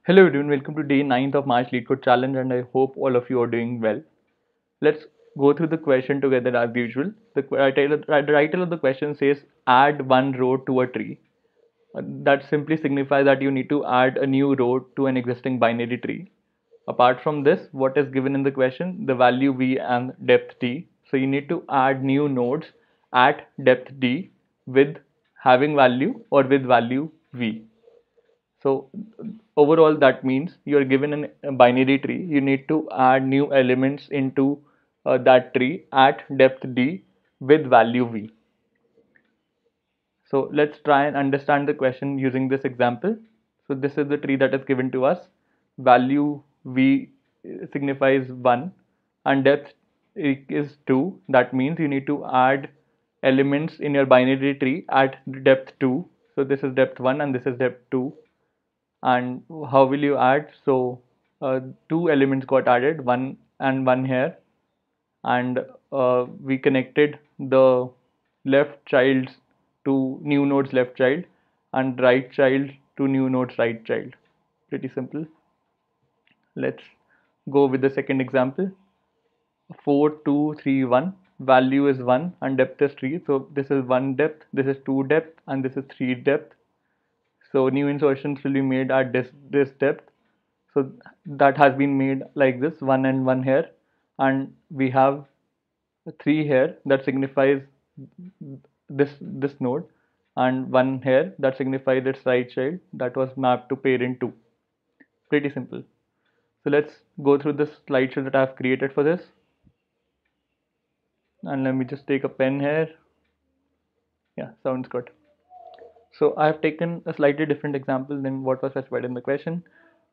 Hello everyone, welcome to day 9th of March Lead Code Challenge and I hope all of you are doing well. Let's go through the question together as usual. The title of the question says add one row to a tree. That simply signifies that you need to add a new row to an existing binary tree. Apart from this, what is given in the question? The value v and depth d. So you need to add new nodes at depth d with having value or with value v. So overall, that means you are given a binary tree. You need to add new elements into that tree at depth d with value v. So let's try and understand the question using this example. So this is the tree that is given to us. Value v signifies 1 and depth is 2. That means you need to add elements in your binary tree at depth 2. So this is depth 1 and this is depth 2. And how will you add? So two elements got added, one and one here, and we connected the left child to new nodes left child and right child to new nodes right child. Pretty simple. Let's go with the second example. 4 2 3 1, value is 1 and depth is 3. So this is 1 depth, this is 2 depth, and this is 3 depth. So new insertions will be made at this depth. So that has been made like this, 1 and 1 here, and we have 3 here that signifies this node, and 1 here that signifies its right child that was mapped to parent 2. Pretty simple. So let's go through the slideshow that I have created for this, and let me just take a pen here. Yeah, sounds good. So I have taken a slightly different example than what was specified in the question.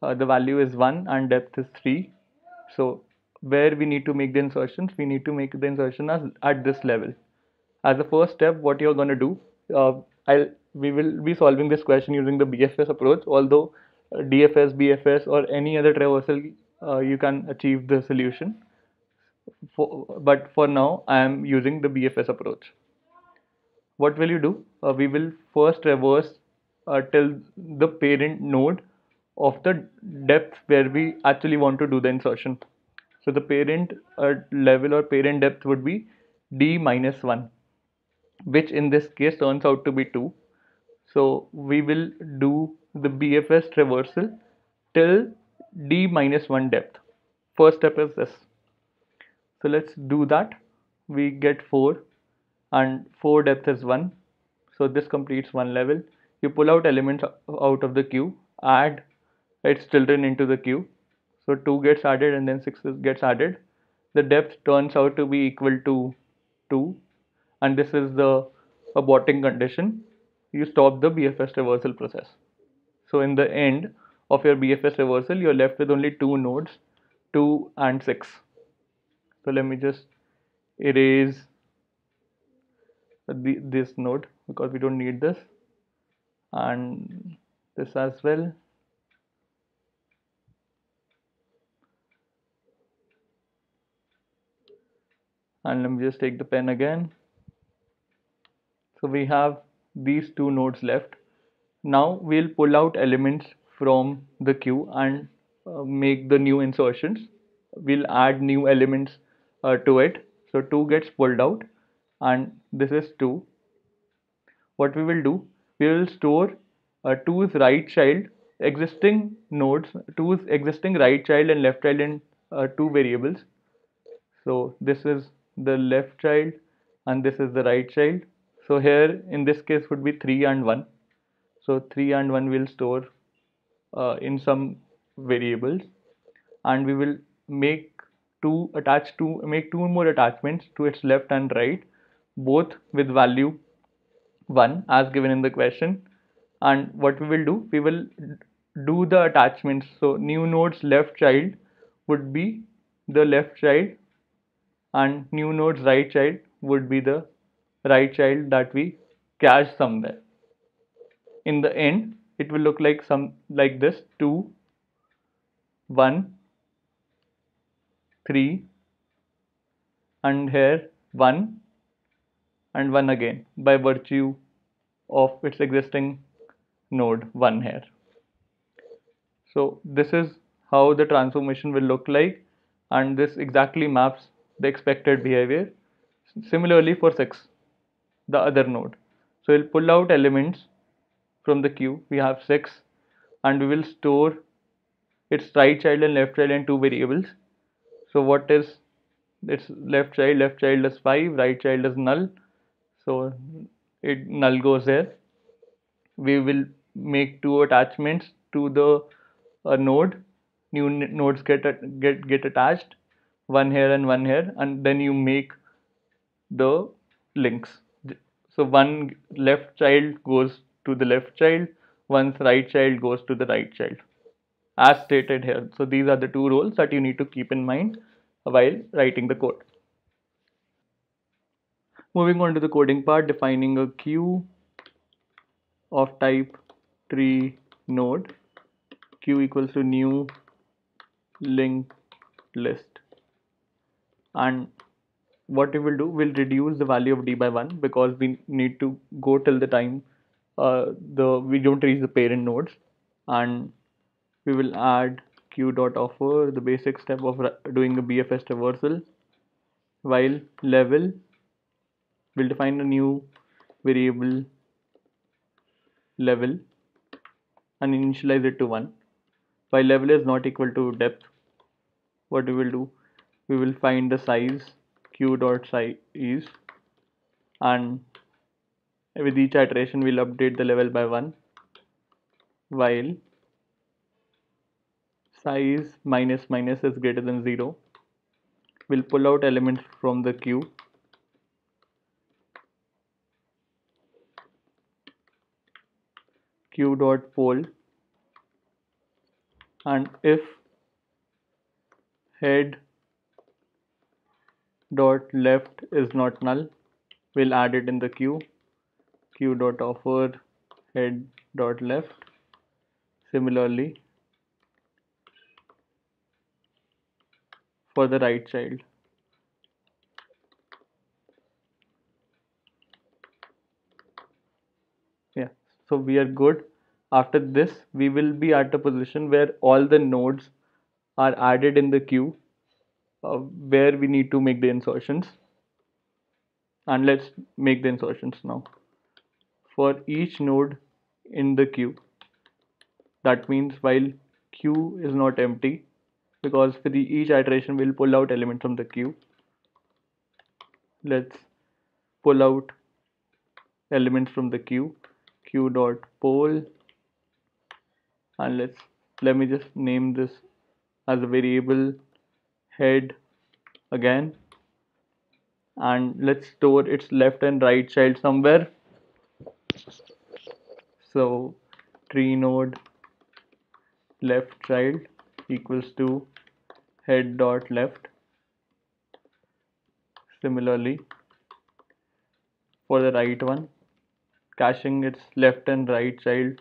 The value is 1 and depth is 3. So where we need to make the insertions, we need to make the insertion as at this level. As a first step, what you're going to do, uh, we will be solving this question using the BFS approach. Although DFS, BFS, or any other traversal, you can achieve the solution. But for now, I am using the BFS approach. What will you do? We will first traverse till the parent node of the depth where we actually want to do the insertion. So the parent level or parent depth would be d minus 1, which in this case turns out to be 2. So we will do the BFS traversal till d minus 1 depth. First step is this. So let's do that. We get 4 and 4 depth is 1. So this completes one level. You pull out elements out of the queue, add its children into the queue. So 2 gets added and then 6 gets added. The depth turns out to be equal to 2, and this is the aborting condition. You stop the BFS reversal process. So in the end of your BFS reversal, you're left with only two nodes, 2 and 6. So let me just erase this node because we don't need this, and this as well. And let me just take the pen again. So we have these two nodes left. Now we'll pull out elements from the queue and make the new insertions. We'll add new elements to it. So 2 gets pulled out and this is 2. What we will do, we will store 2's right child, existing nodes, 2's existing right child and left child in two variables. So this is the left child and this is the right child. So here in this case would be 3 and 1. So 3 and 1 will store in some variables, and we will make two more attachments to its left and right, both with value 1 as given in the question. And what we will do, we will do the attachments. So new node's left child would be the left child and new node's right child would be the right child that we cache somewhere. In the end, it will look like some like this: 2 1 3, and here 1 and 1 again by virtue of its existing node 1 here. So this is how the transformation will look like, and this exactly maps the expected behavior. Similarly for 6, the other node. So we'll pull out elements from the queue. We have 6, and we will store its right child and left child in two variables. So what is its left child? Left child is 5, right child is null. So it null goes there. We will make two attachments to the node. New nodes get attached, one here and one here, and then you make the links. So one left child goes to the left child, one's right child goes to the right child, as stated here. So these are the two roles that you need to keep in mind while writing the code. Moving on to the coding part, defining a queue of type tree node. Queue equals to new linked list, and what we will do, we'll reduce the value of d by 1 because we need to go till the time the we don't reach the parent nodes, and we will add queue dot offer, the basic step of doing a BFS traversal, while level will define a new variable level and initialize it to 1. While level is not equal to depth, what we will do, we will find the size queue dot size, and with each iteration we'll update the level by 1, while size minus minus is greater than 0. We'll pull out elements from the queue. Queue dot poll, and if head dot left is not null, we'll add it in the queue. Queue dot offer head dot left. Similarly for the right child. Yeah, so we are good. After this we will be at a position where all the nodes are added in the queue, where we need to make the insertions, and let's make the insertions now. For each node in the queue, that means while queue is not empty, because for each iteration we'll pull out elements from the queue. Let's pull out elements from the queue. Queue dot poll, and let me just name this as a variable head again, and let's store its left and right child somewhere. So tree node left child equals to head dot left. Similarly for the right one, caching its left and right child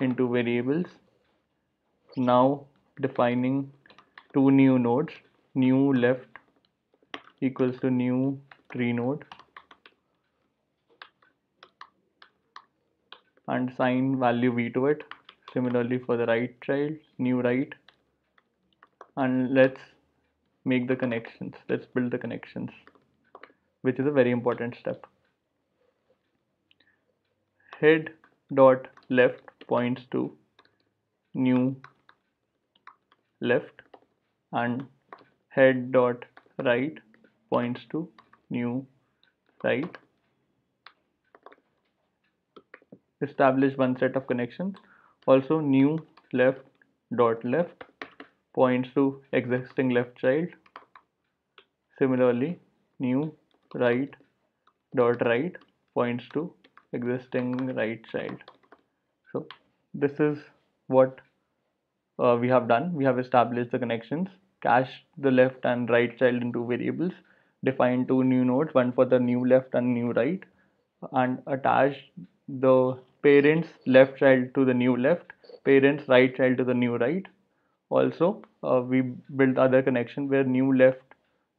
into variables. Now defining two new nodes, new left equals to new tree node, and assign value v to it. Similarly for the right child, new right, and let's make the connections. Let's build the connections, which is a very important step. Head dot left points to new left, and head dot right points to new right. Establish one set of connections. Also new left dot left points to existing left child. Similarly new right dot right points to existing right child. So this is what we have done. We have established the connections, cached the left and right child into variables, defined two new nodes, one for the new left and new right, and attached the parents left child to the new left, parents right child to the new right. Also we built other connection where new left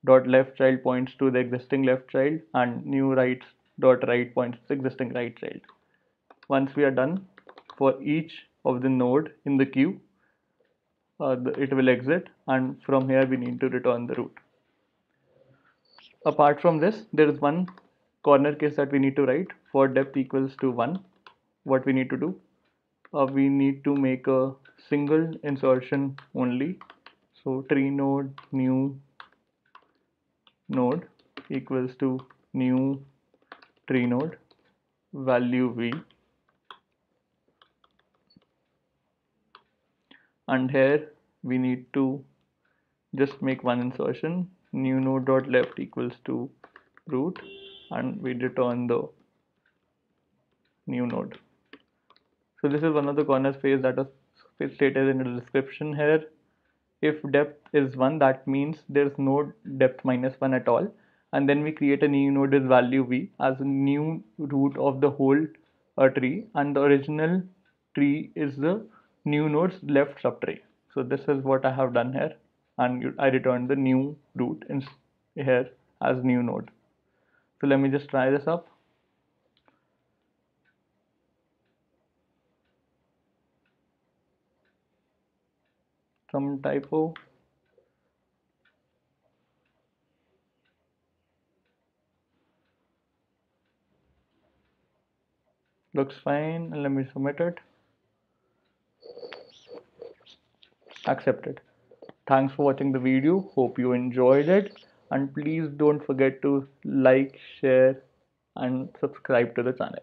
dot left child points to the existing left child, and new right dot right points to the existing right child. Once we are done for each of the node in the queue, it will exit, and from here we need to return the root. Apart from this, there is one corner case that we need to write. For depth equals to 1, what we need to do, we need to make a single insertion only. So tree node new node equals to new tree node value v, and here we need to just make one insertion, new node dot left equals to root, and we return the new node. So this is one of the corner space that was stated in the description here. If depth is 1, that means there is no depth minus 1 at all, and then we create a new node with value v as a new root of the whole tree, and the original tree is the new node's left subtree. So this is what I have done here, and I returned the new root in here as new node. So let me just try this up. Some typo. Looks fine, and let me submit it. Accepted. Thanks for watching the video. Hope you enjoyed it, and please don't forget to like, share and subscribe to the channel.